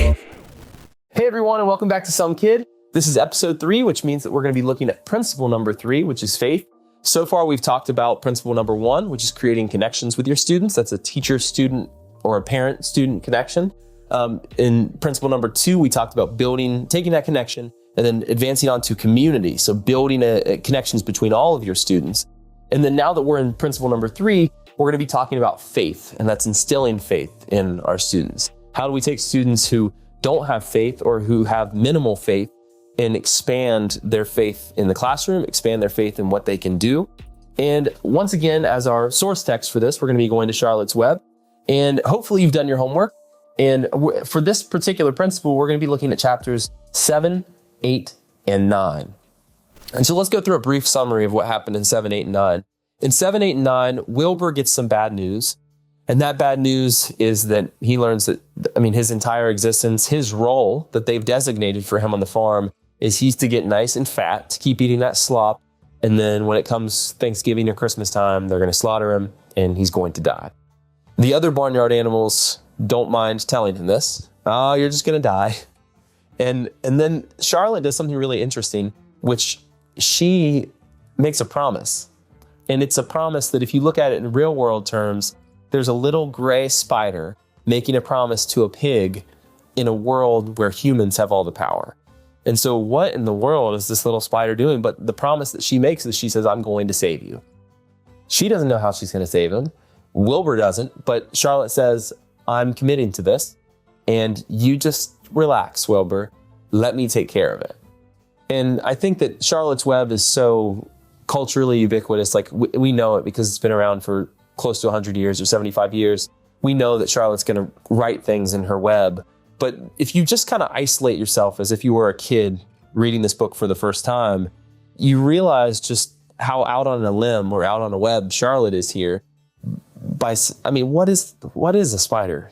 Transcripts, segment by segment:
KiD. Hey everyone, and welcome back to Some KiD. This is episode 3, which means that we're going to be looking at principle number 3, which is faith. So far, we've talked about principle number 1, which is creating connections with your students. That's a teacher-student or a parent-student connection. In principle number 2, we talked about taking that connection and then advancing on to community. So building connections between all of your students. And then now that we're in principle number 3, we're going to be talking about faith, and that's instilling faith in our students. How do we take students who don't have faith or who have minimal faith and expand their faith in the classroom, expand their faith in what they can do? And once again, as our source text for this, we're going to be going to Charlotte's Web. And hopefully you've done your homework. And for this particular principle, we're going to be looking at chapters 7, 8, and 9. And so let's go through a brief summary of what happened in 7, 8, and 9. In 7, 8, and 9, Wilbur gets some bad news. And that bad news is that he learns that, his entire existence, his role that they've designated for him on the farm is he's to get nice and fat, to keep eating that slop. And then when it comes Thanksgiving or Christmas time, they're going to slaughter him and he's going to die. The other barnyard animals don't mind telling him this. Oh, you're just going to die. And then Charlotte does something really interesting, which she makes a promise. And it's a promise that if you look at it in real world terms, there's a little gray spider making a promise to a pig in a world where humans have all the power. And so what in the world is this little spider doing? But the promise that she makes is she says, I'm going to save you. She doesn't know how she's going to save him. Wilbur doesn't, but Charlotte says, I'm committing to this. And you just relax, Wilbur. Let me take care of it. And I think that Charlotte's Web is so culturally ubiquitous. Like we know it because it's been around for close to 100 years or 75 years. We know that Charlotte's going to write things in her web. But if you just kind of isolate yourself as if you were a kid reading this book for the first time, you realize just how out on a limb or out on a web Charlotte is here. What is a spider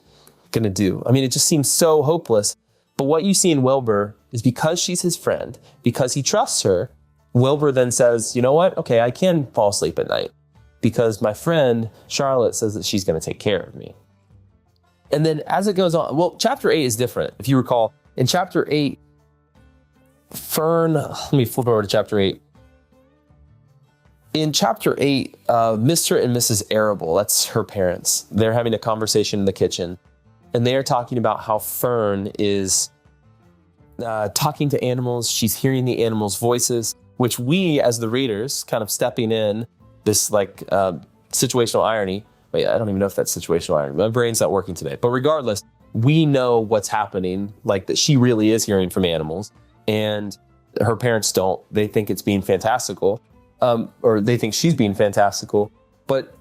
going to do? It just seems so hopeless. But what you see in Wilbur is because she's his friend, because he trusts her, Wilbur then says, you know what? Okay, I can fall asleep at night because my friend Charlotte says that she's going to take care of me. And then as it goes on, well, chapter 8 is different. If you recall, in chapter 8, let me flip over to chapter 8. In chapter 8, Mr. and Mrs. Arable, that's her parents, they're having a conversation in the kitchen. And they are talking about how Fern is talking to animals. She's hearing the animals' voices, which we, as the readers, kind of stepping in this situational irony. Wait, I don't even know if that's situational irony. My brain's not working today. But regardless, we know what's happening, like that she really is hearing from animals. And her parents don't. They think it's being fantastical, or they think she's being fantastical. But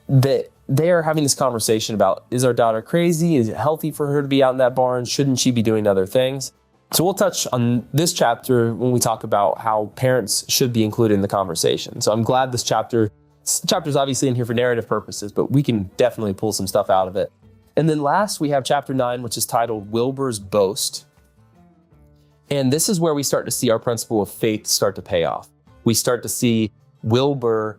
they are having this conversation about, is our daughter crazy? Is it healthy for her to be out in that barn? Shouldn't she be doing other things? So we'll touch on this chapter when we talk about how parents should be included in the conversation. So I'm glad this chapter's obviously in here for narrative purposes, but we can definitely pull some stuff out of it. And then last, we have chapter 9, which is titled Wilbur's Boast. And this is where we start to see our principle of faith start to pay off. We start to see Wilbur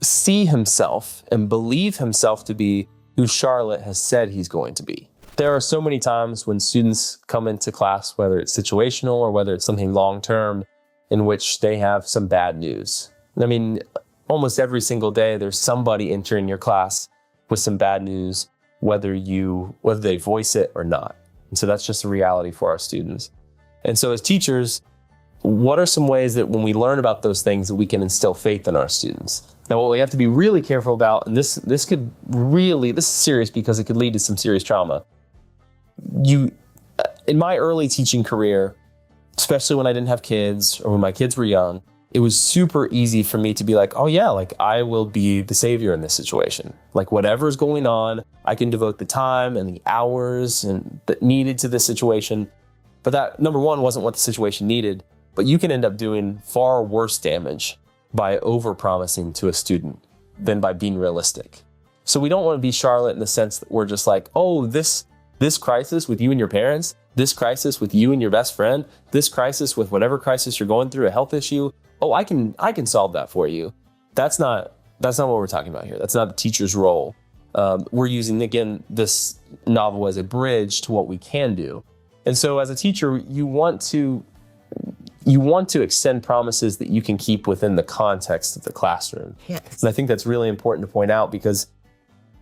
see himself and believe himself to be who Charlotte has said he's going to be. There are so many times when students come into class, whether it's situational or whether it's something long-term, in which they have some bad news. Almost every single day, there's somebody entering your class with some bad news, whether they voice it or not. And so that's just a reality for our students. And so as teachers, what are some ways that when we learn about those things that we can instill faith in our students? Now, what we have to be really careful about, and this is serious because it could lead to some serious trauma. In my early teaching career, especially when I didn't have kids or when my kids were young, it was super easy for me to be like, oh yeah, I will be the savior in this situation. Whatever's going on, I can devote the time and the hours that needed to this situation. But that, number one, wasn't what the situation needed, but you can end up doing far worse damage by over-promising to a student than by being realistic. So we don't want to be Charlotte in the sense that we're just like, oh, this crisis with you and your parents, this crisis with you and your best friend, this crisis with whatever crisis you're going through, a health issue, oh, I can solve that for you. That's not what we're talking about here. That's not the teacher's role. We're using, again, this novel as a bridge to what we can do. And so as a teacher, you want to extend promises that you can keep within the context of the classroom. Yes. And I think that's really important to point out, because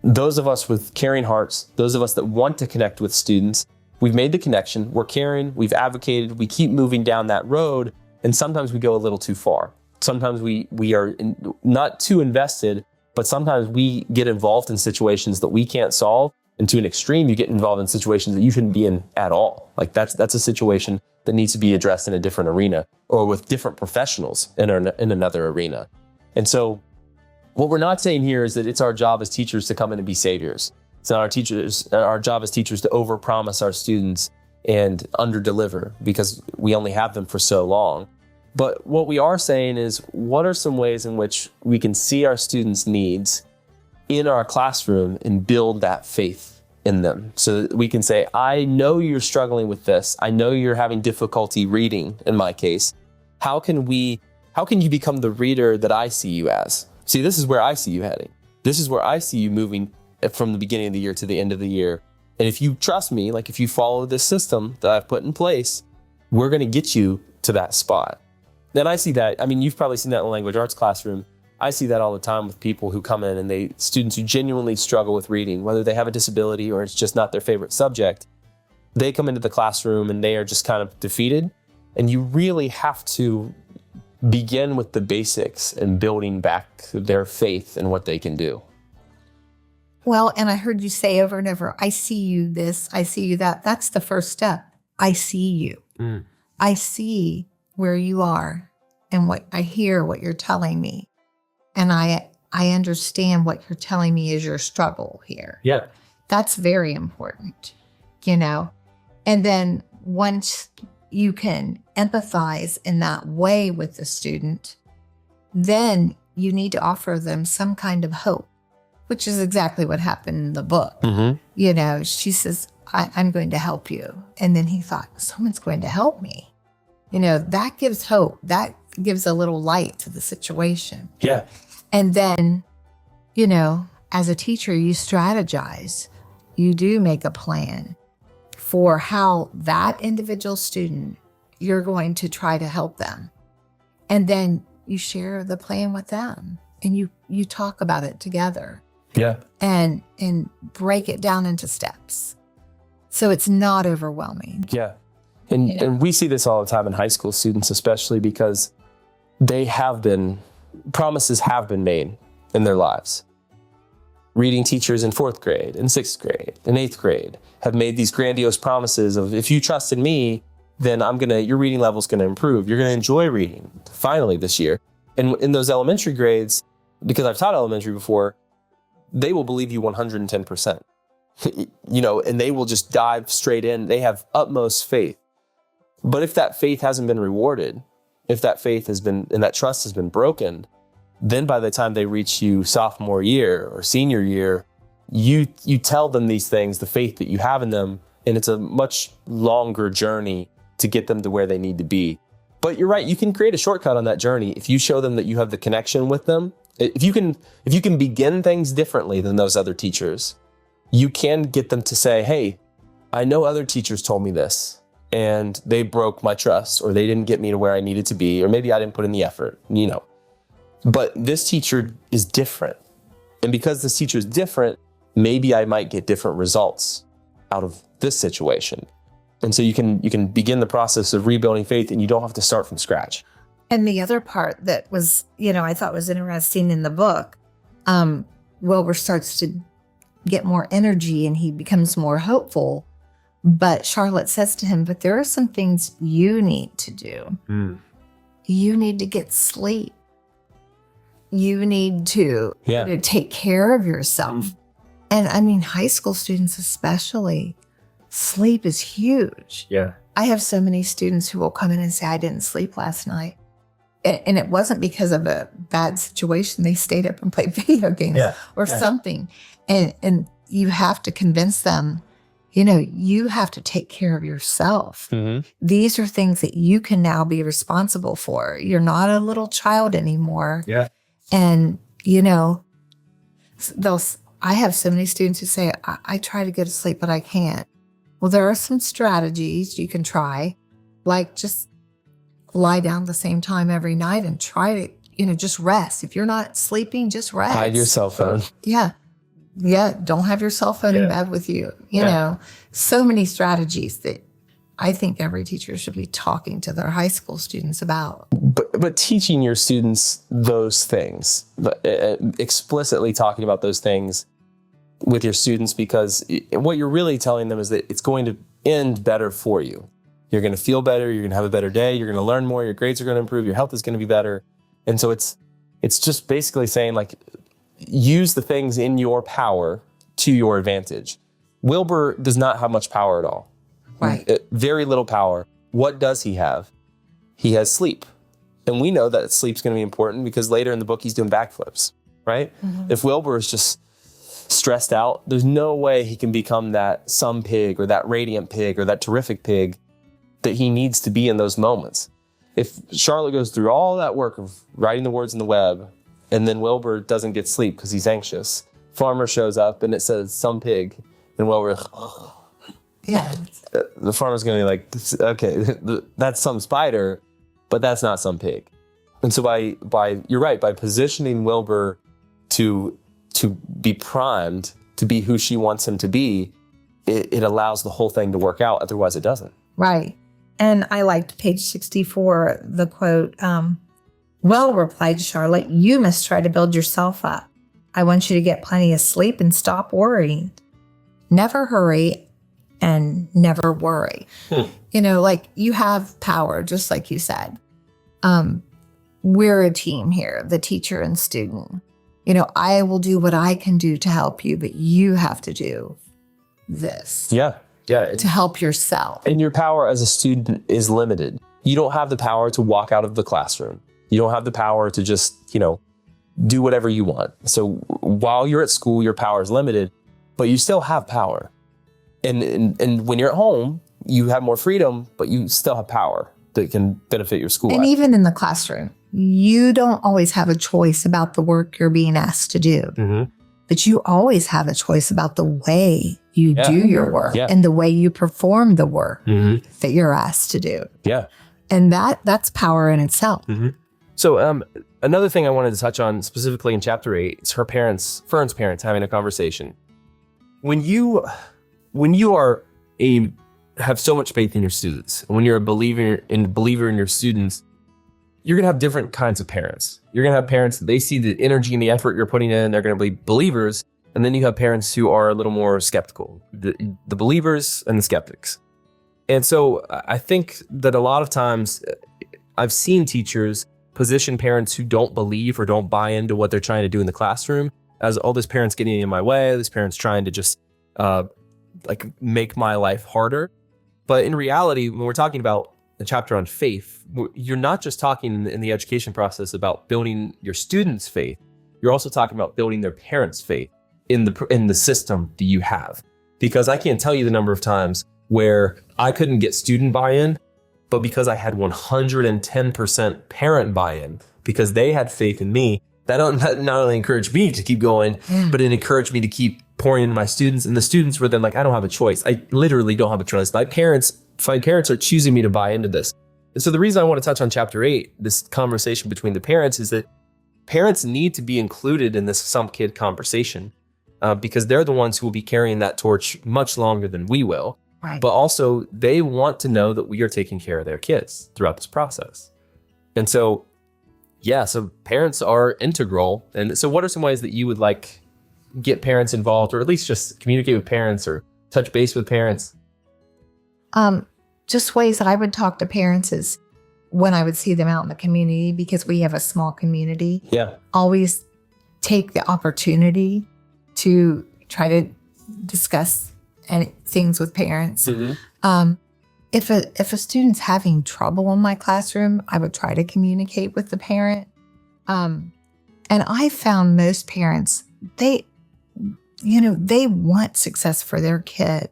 those of us with caring hearts, those of us that want to connect with students, we've made the connection, we're caring, we've advocated, we keep moving down that road, and sometimes we go a little too far. Sometimes we are not too invested, but sometimes we get involved in situations that we can't solve, and to an extreme, you get involved in situations that you shouldn't be in at all. Like that's a situation that needs to be addressed in a different arena or with different professionals in another arena. And so what we're not saying here is that it's our job as teachers to come in and be saviors. It's not our job as teachers to overpromise our students and underdeliver, because we only have them for so long. But what we are saying is, what are some ways in which we can see our students' needs in our classroom and build that faith in them, so that we can say, I know you're struggling with this. I know you're having difficulty reading, in my case. How can you become the reader that I see you as? See, this is where I see you heading. This is where I see you moving from the beginning of the year to the end of the year. And if you trust me, like if you follow this system that I've put in place, we're going to get you to that spot. And I see that, I mean, you've probably seen that in the language arts classroom. I see that all the time with people who come in and students who genuinely struggle with reading, whether they have a disability or it's just not their favorite subject. They come into the classroom and they are just kind of defeated. And you really have to begin with the basics and building back their faith in what they can do. Well, and I heard you say over and over, I see you this, I see you that. That's the first step. I see you. I see where you are and what I hear, what you're telling me. And I understand what you're telling me is your struggle here. Yeah. That's very important, you know? And then once you can empathize in that way with the student, then you need to offer them some kind of hope, which is exactly what happened in the book. Mm-hmm. You know, she says, I'm going to help you. And then he thought, someone's going to help me. You know, that gives hope. That gives a little light to the situation. Yeah. And then, you know, as a teacher, you strategize. You do make a plan for how that individual student, you're going to try to help them. And then you share the plan with them and you talk about it together. Yeah. And break it down into steps. So it's not overwhelming. Yeah. And we see this all the time in high school students, especially because promises have been made in their lives. Reading teachers in 4th grade, in 6th grade, in 8th grade have made these grandiose promises of, if you trust in me, then your reading level is going to improve. You're going to enjoy reading finally this year. And in those elementary grades, because I've taught elementary before, they will believe you 110%, you know, and they will just dive straight in. They have utmost faith. But if that faith hasn't been rewarded, if that faith has been, and that trust has been broken, then by the time they reach you sophomore year or senior year, you tell them these things, the faith that you have in them, and it's a much longer journey to get them to where they need to be. But you're right, you can create a shortcut on that journey if you show them that you have the connection with them. If you can begin things differently than those other teachers, you can get them to say, hey, I know other teachers told me this, and they broke my trust, or they didn't get me to where I needed to be, or maybe I didn't put in the effort, you know. But this teacher is different. And because this teacher is different, maybe I might get different results out of this situation. And so you can begin the process of rebuilding faith, and you don't have to start from scratch. And the other part that was, you know, I thought was interesting in the book, Wilbur starts to get more energy and he becomes more hopeful. But Charlotte says to him, but there are some things you need to do. You need to get sleep. You need to take care of yourself. And I mean, high school students especially, sleep is huge. Yeah. I have so many students who will come in and say, I didn't sleep last night. And it wasn't because of a bad situation. They stayed up and played video games or something. And you have to convince them, you have to take care of yourself. Mm-hmm. These are things that you can now be responsible for. You're not a little child anymore. Yeah. And, I have so many students who say, I try to go to sleep, but I can't. Well, there are some strategies you can try, like just lie down the same time every night and try to, just rest. If you're not sleeping, just rest. Hide your cell phone. Yeah. Don't have your cell phone in bed with you. So many strategies that I think every teacher should be talking to their high school students about. But teaching your students those things, explicitly talking about those things with your students, because what you're really telling them is that it's going to end better for you. You're going to feel better. You're going to have a better day. You're going to learn more. Your grades are going to improve. Your health is going to be better. And so it's just basically saying, like, use the things in your power to your advantage. Wilbur does not have much power at all. Right. Very little power. What does he have? He has sleep. And we know that sleep's going to be important because later in the book, he's doing backflips, right? Mm-hmm. If Wilbur is just stressed out, there's no way he can become that some pig or that radiant pig or that terrific pig that he needs to be in those moments. If Charlotte goes through all that work of writing the words in the web, and then Wilbur doesn't get sleep because he's anxious, Farmer shows up and it says some pig, and Wilbur, the farmer's going to be like, okay, that's some spider, but that's not some pig. And so by you're right, by positioning Wilbur to be primed to be who she wants him to be, it allows the whole thing to work out. Otherwise, it doesn't. Right. And I liked page 64, the quote, well, replied Charlotte, you must try to build yourself up. I want you to get plenty of sleep and stop worrying. Never hurry and never worry. Like, you have power, just like you said. We're a team here, the teacher and student. I will do what I can do to help you, but you have to do this. Yeah. To help yourself. And your power as a student is limited. You don't have the power to walk out of the classroom. You don't have the power to just, do whatever you want. So while you're at school, your power is limited, but you still have power. And when you're at home, you have more freedom, but you still have power that can benefit your school. And even in the classroom, you don't always have a choice about the work you're being asked to do. Mm-hmm. But you always have a choice about the way you do your work and the way you perform the work that you're asked to do. Yeah. And that's power in itself. Mm-hmm. So another thing I wanted to touch on specifically in chapter 8 is Fern's parents having a conversation. When you have so much faith in your students, when you're a believer in your students, you're going to have different kinds of parents. You're going to have parents that they see the energy and the effort you're putting in, they're going to be believers. And then you have parents who are a little more skeptical, the believers and the skeptics. And so I think that a lot of times I've seen teachers position parents who don't believe or don't buy into what they're trying to do in the classroom as, oh, this parent's getting in my way, this parent's trying to just make my life harder. But in reality, when we're talking about the chapter on faith, you're not just talking in the education process about building your students' faith. You're also talking about building their parents' faith in the system that you have. Because I can't tell you the number of times where I couldn't get student buy-in, but because I had 110% parent buy-in, because they had faith in me, that not only encouraged me to keep going, but it encouraged me to keep pouring into my students. And the students were then like, I don't have a choice. I literally don't have a choice. My parents are choosing me to buy into this. And so the reason I want to touch on chapter 8, this conversation between the parents, is that parents need to be included in this some kid conversation because they're the ones who will be carrying that torch much longer than we will. Right. But also they want to know that we are taking care of their kids throughout this process. And so, so parents are integral. And so what are some ways that you would get parents involved, or at least just communicate with parents or touch base with parents? Just ways that I would talk to parents is when I would see them out in the community, because we have a small community. Yeah. Always take the opportunity to try to discuss things with parents. Mm-hmm. if a student's having trouble in my classroom, I would try to communicate with the parent. And I found most parents, they want success for their kid.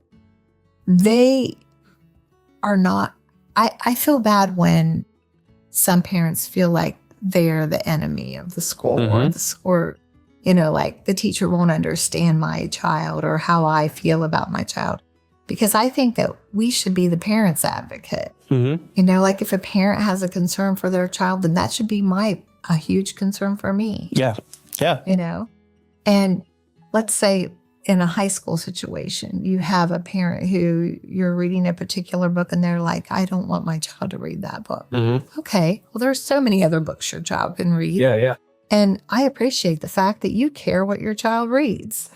They are not, I feel bad when some parents feel like they're the enemy of the school or like the teacher won't understand my child or how I feel about my child. Because I think that we should be the parent's advocate. Like if a parent has a concern for their child, then that should be a huge concern for me. Yeah. And let's say in a high school situation, you have a parent who you're reading a particular book and they're like, I don't want my child to read that book. Okay, well, there's so many other books your child can read. Yeah. And I appreciate the fact that you care what your child reads,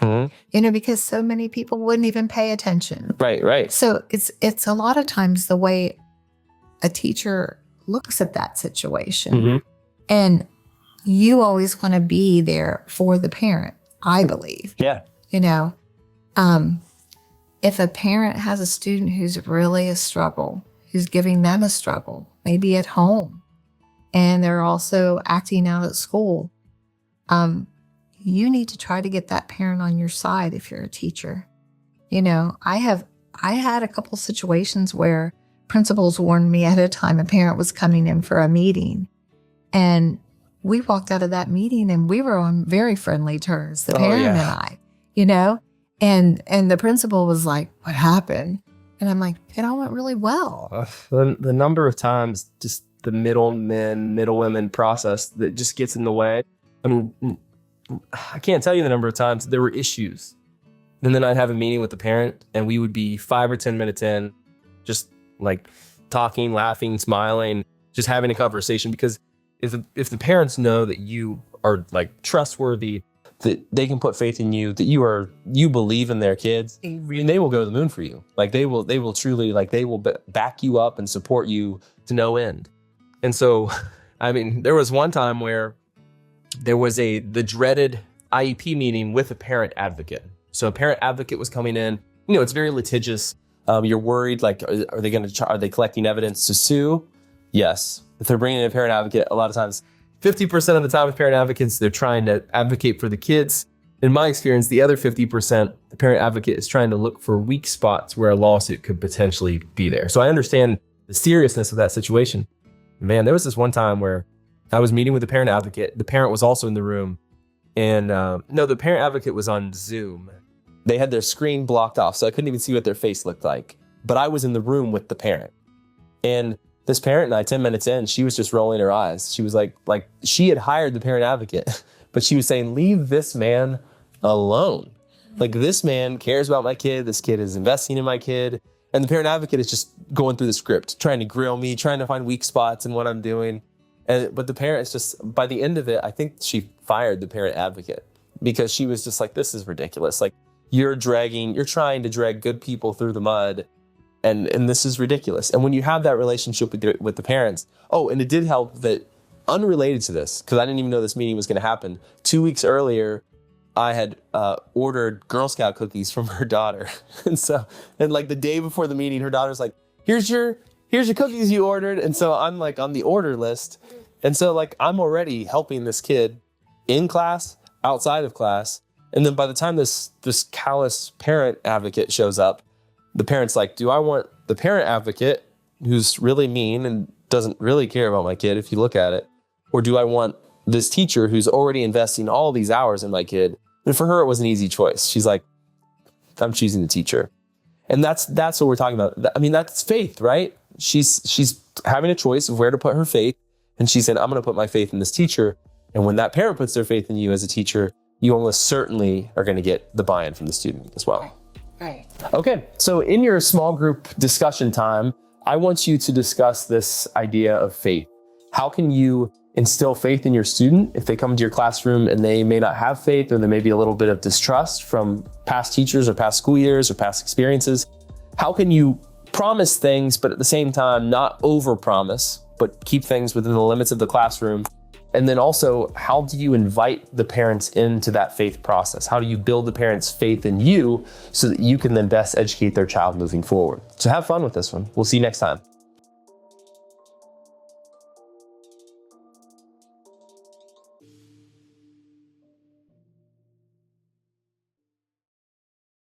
because so many people wouldn't even pay attention. Right. So it's a lot of times the way a teacher looks at that situation. And you always want to be there for the parent, I believe. Yeah. If a parent has a student who's really a struggle, who's giving them a struggle, maybe at home, and they're also acting out at school, you need to try to get that parent on your side if you're a teacher. I had a couple situations where principals warned me at a time a parent was coming in for a meeting, and we walked out of that meeting and we were on very friendly terms, the parent and I, and the principal was like, what happened? And I'm like, it all went really well. The number of times just the middle women process that just gets in the way. I mean, I can't tell you the number of times there were issues. And then I'd have a meeting with the parent and we would be 5 or 10 minutes in, just like talking, laughing, smiling, just having a conversation. Because if the parents know that you are like trustworthy, that they can put faith in you, that you believe in their kids, they will go to the moon for you. Like they will truly, like they will back you up and support you to no end. And so, I mean, there was one time where there was the dreaded IEP meeting with a parent advocate. So a parent advocate was coming in. It's very litigious. You're worried, like, are they collecting evidence to sue? Yes. If they're bringing in a parent advocate, a lot of times, 50% of the time with parent advocates, they're trying to advocate for the kids. In my experience, the other 50%, the parent advocate is trying to look for weak spots where a lawsuit could potentially be there. So I understand the seriousness of that situation. Man, there was this one time where I was meeting with the parent advocate. The parent was also in the room. And the parent advocate was on Zoom. They had their screen blocked off, so I couldn't even see what their face looked like. But I was in the room with the parent. And this parent and I, 10 minutes in, she was just rolling her eyes. She was like she had hired the parent advocate, but she was saying, leave this man alone. Like, this man cares about my kid. This kid is investing in my kid. And the parent advocate is just going through the script, trying to grill me, trying to find weak spots in what I'm doing. But the parent is just, by the end of it, I think she fired the parent advocate because she was just like, this is ridiculous. Like, you're trying to drag good people through the mud. And this is ridiculous. And when you have that relationship with the parents, and it did help that, unrelated to this, because I didn't even know this meeting was going to happen, 2 weeks earlier, I had ordered Girl Scout cookies from her daughter. And like the day before the meeting, her daughter's like, here's your cookies you ordered. And so I'm like on the order list. And so like I'm already helping this kid in class, outside of class. And then by the time this callous parent advocate shows up, the parent's like, do I want the parent advocate who's really mean and doesn't really care about my kid if you look at it? Or do I want this teacher who's already investing all these hours in my kid? And for her, it was an easy choice. She's like, I'm choosing the teacher. And that's what we're talking about. I mean, that's faith, right? She's having a choice of where to put her faith. And she said, I'm going to put my faith in this teacher. And when that parent puts their faith in you as a teacher, you almost certainly are going to get the buy-in from the student as well. Right. Okay, so in your small group discussion time, I want you to discuss this idea of faith. How can you instill faith in your student if they come to your classroom and they may not have faith, or there may be a little bit of distrust from past teachers or past school years or past experiences? How can you promise things, but at the same time not overpromise, but keep things within the limits of the classroom And then also, how do you invite the parents into that faith process? How do you build the parents' faith in you so that you can then best educate their child moving forward? So have fun with this one. We'll see you next time.